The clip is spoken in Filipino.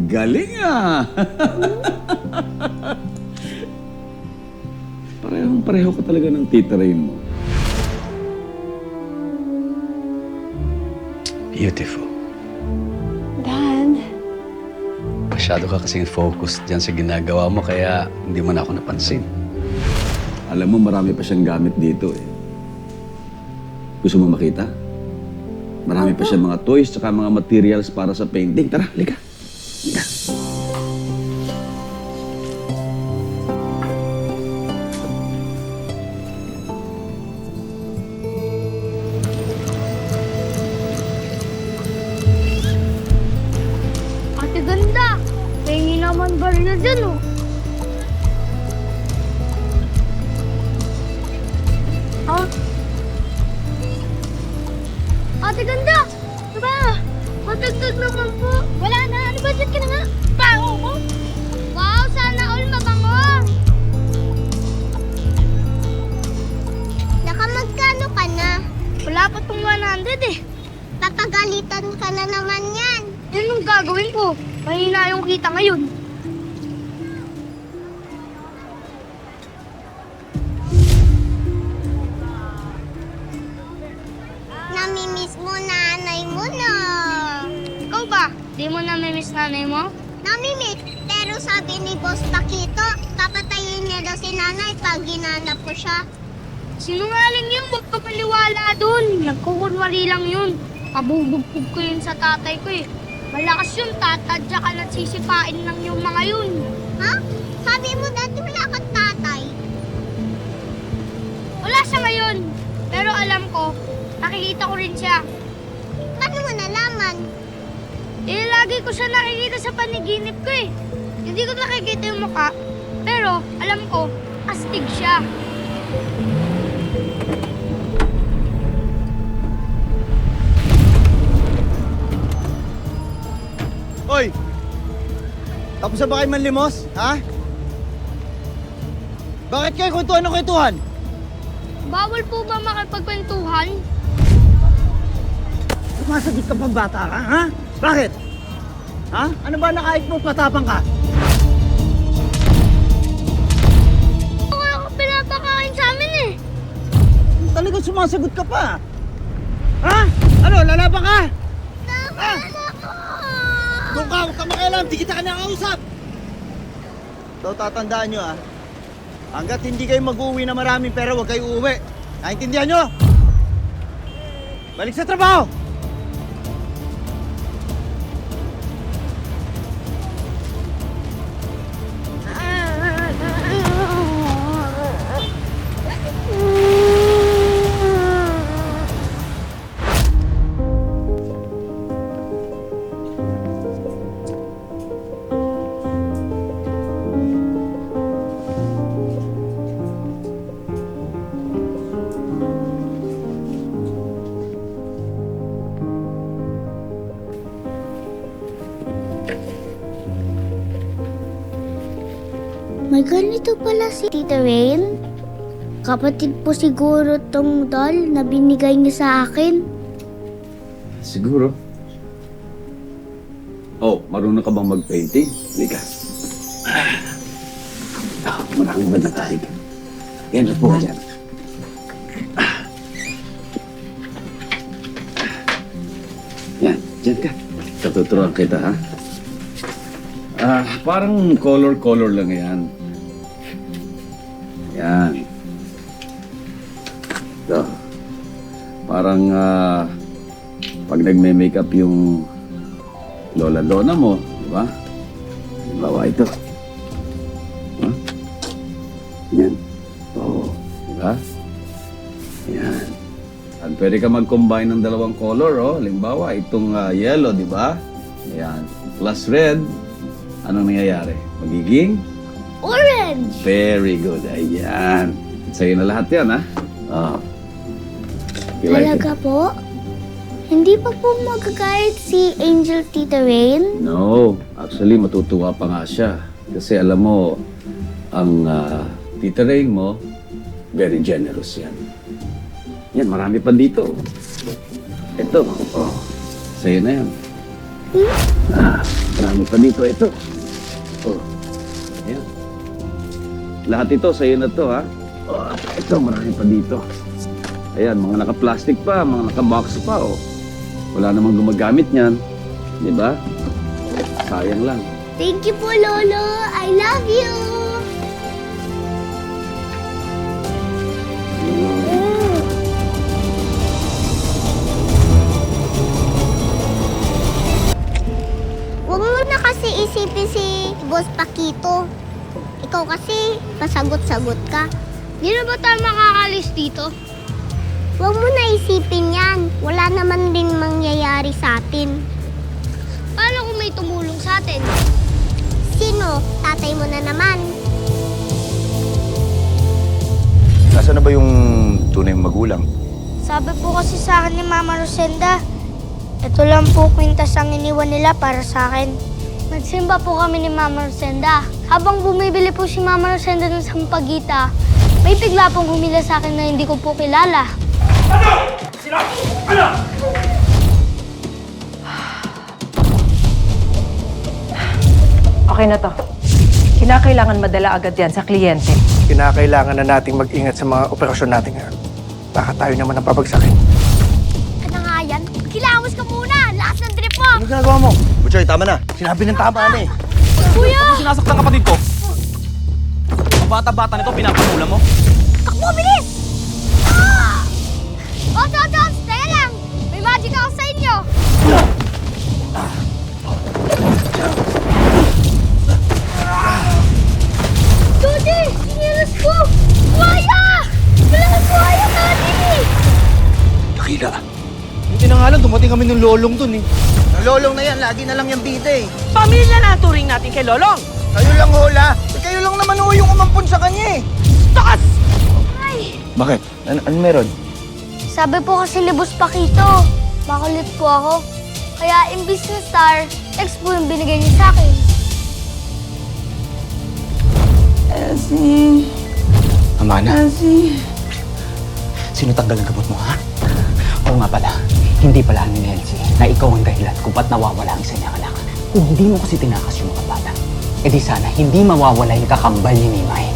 Galing ah! Parehong-pareho ka talaga ng Tita Rain mo. Beautiful. Dan, Masyado ka kasing focused dyan sa ginagawa mo, kaya hindi mo na ako napansin. Alam mo, marami pa siyang gamit dito eh. Gusto mo makita? Marami pa siyang mga toys tsaka mga materials para sa painting. Tara, halika. Halika. Ate ganda! Pengi naman baril dyan, oh. Ha? Ate ganda! Diba? Matagtag naman po. Wala na. Ano budget ka na nga? Bango ko. Wow! Sana all mabango. Nakamagkano ka na? Wala pa tong 100 eh. Papagalitan ka na naman yan. Yan ang gagawin ko. Mahina yung kita ngayon. Namimiss mo nanay mo na. Ikaw ba? Di mo namimiss nanay mo? Namimiss, pero sabi ni Boss Paquito, papatayin niya daw si nanay pag ginanap ko siya. Sinungaling yun. Huwag ka paliwala dun. Nagkukunwari lang yun. Pabubugpog ko yun sa tatay ko eh. Malakas yun, tatadya ka at sisipain lang yung mga yun. Ha? Sabi mo dati wala kang tatay. Wala siya ngayon. Pero alam ko, nakikita ko rin siya. Paano mo nalaman? Eh, lagi ko siya nakikita sa panaginip ko eh. Hindi ko nakikita yung mukha. Pero, alam ko, astig siya. Hoy! Tapos na ba kayo manlimos? Ha? Bakit kayo kwentuhan ng kwentuhan? Bawal po ba makipagkwentuhan? Sumasagot ka pang bata ka, ha? Bakit? Ha? Ano ba nakait mo patapang ka? Wala ka pinapakain sa amin eh. Talagang sumasagot ka pa. Ha? Ano, lalaban ka? Ha? Doon ka, huwag ka makialam, di kita ka nakausap. So, tatandaan nyo hanggat hindi kayo mag-uwi na maraming pera, huwag kayo uuwi. Naintindihan nyo? Balik sa trabaho! May ganito pala si Tita Rain. Kapatid po siguro tong doll na binigay niya sa akin. Siguro. Oh, marunong ka bang mag-painting? Halika. Maraming ba na tayo? Yan, upo ka dyan. Yan, dyan ka. Tuturuan kita, ha? Parang color lang yan. Yan. Ito. Parang, pag nagme-makeup yung lola-lola mo, di ba? Halimbawa ito. Huh? Yan. Oo. Di ba? Yan. At pwede ka mag-combine ng dalawang color, oh. Halimbawa, itong yellow, di ba? Yan. Plus red. Anong nangyayari? Magiging? Orange! Very good. Ayan. Sa'yo na lahat yan, ha? Oh. You like it? Talaga po? Hindi pa po magagalit si Angel Tita Rain? No. Actually, matutuwa pa nga siya. Kasi alam mo, ang Tita Rain mo, very generous yan. Yan, marami pa dito. Ito. Oh. Sa'yo na yan. Marami pa dito ito. Oh. Ayan. Lahat ito, sa'yo na to, ha? Oh, ito, marami pa dito. Ayan, mga naka-plastic pa, mga naka-box pa, oh. Wala namang gumagamit niyan. Di ba? Sayang lang. Thank you po, Lolo. I love you. Huwag mo na kasi isipin si Boss Paquito. Ikaw kasi, pasagot-sagot ka. Di na ba tayo makakalis dito? Huwag mo na isipin yan. Wala naman din mangyayari sa atin. Paano kung may tumulong sa atin? Sino? Tatay mo na naman. Nasaan na ba yung tunay mong magulang? Sabi po kasi sa akin ni Mama Rosenda, ito lang po kwintas ang iniwan nila para sa akin. Nagsimba po kami ni Mama Rosenda. Habang bumibili po si Mama Rosenda ng sampagita, may bigla pong humila sa akin na hindi ko po kilala. Okay na to. Kinakailangan madala agad yan sa kliyente. Kinakailangan na nating mag-ingat sa mga operasyon natin ngayon. Baka tayo naman ang pabagsakin. Ano nga yan? Kilamos ka muna! Lakas ng trip mo! Ano ginagawa mo? Butchoy, tama na. Sinabi ng tama na eh. Kuya! Sinasaktan kapatid ko. Ang bata-bata nito, pinapamula mo. Takbo, bilis! Ah! Ops! Teka lang! May magic ako sa inyo! Dodi! Sinilas ko! Buhaya! Malakas buhaya, Dodi! Nakila. Hindi na nga lang, dumating kami ng lolong dun eh. Ang lolong na yan, lagi na lang yung bida eh. Pamilya na ang turing natin kay Lolong! Kayo lang hula. Kayo lang naman ho yung umampun sa kanya eh. Takas! Ay! Bakit? Ano meron? Sabi po kasi ni Boss Paquito, makulit po ako. Kaya imbis na star, text po yung binigay niya sa akin. Amana? Sino tanggal ang gamot mo, ha? Oo nga pala, hindi pala ni Elsie na ikaw ang dahilan kung ba't nawawala ang isa niyang anak. Kung hindi mo kasi tinakas yung mga bata, edi sana hindi mawawala yung kakambal ni Nimay.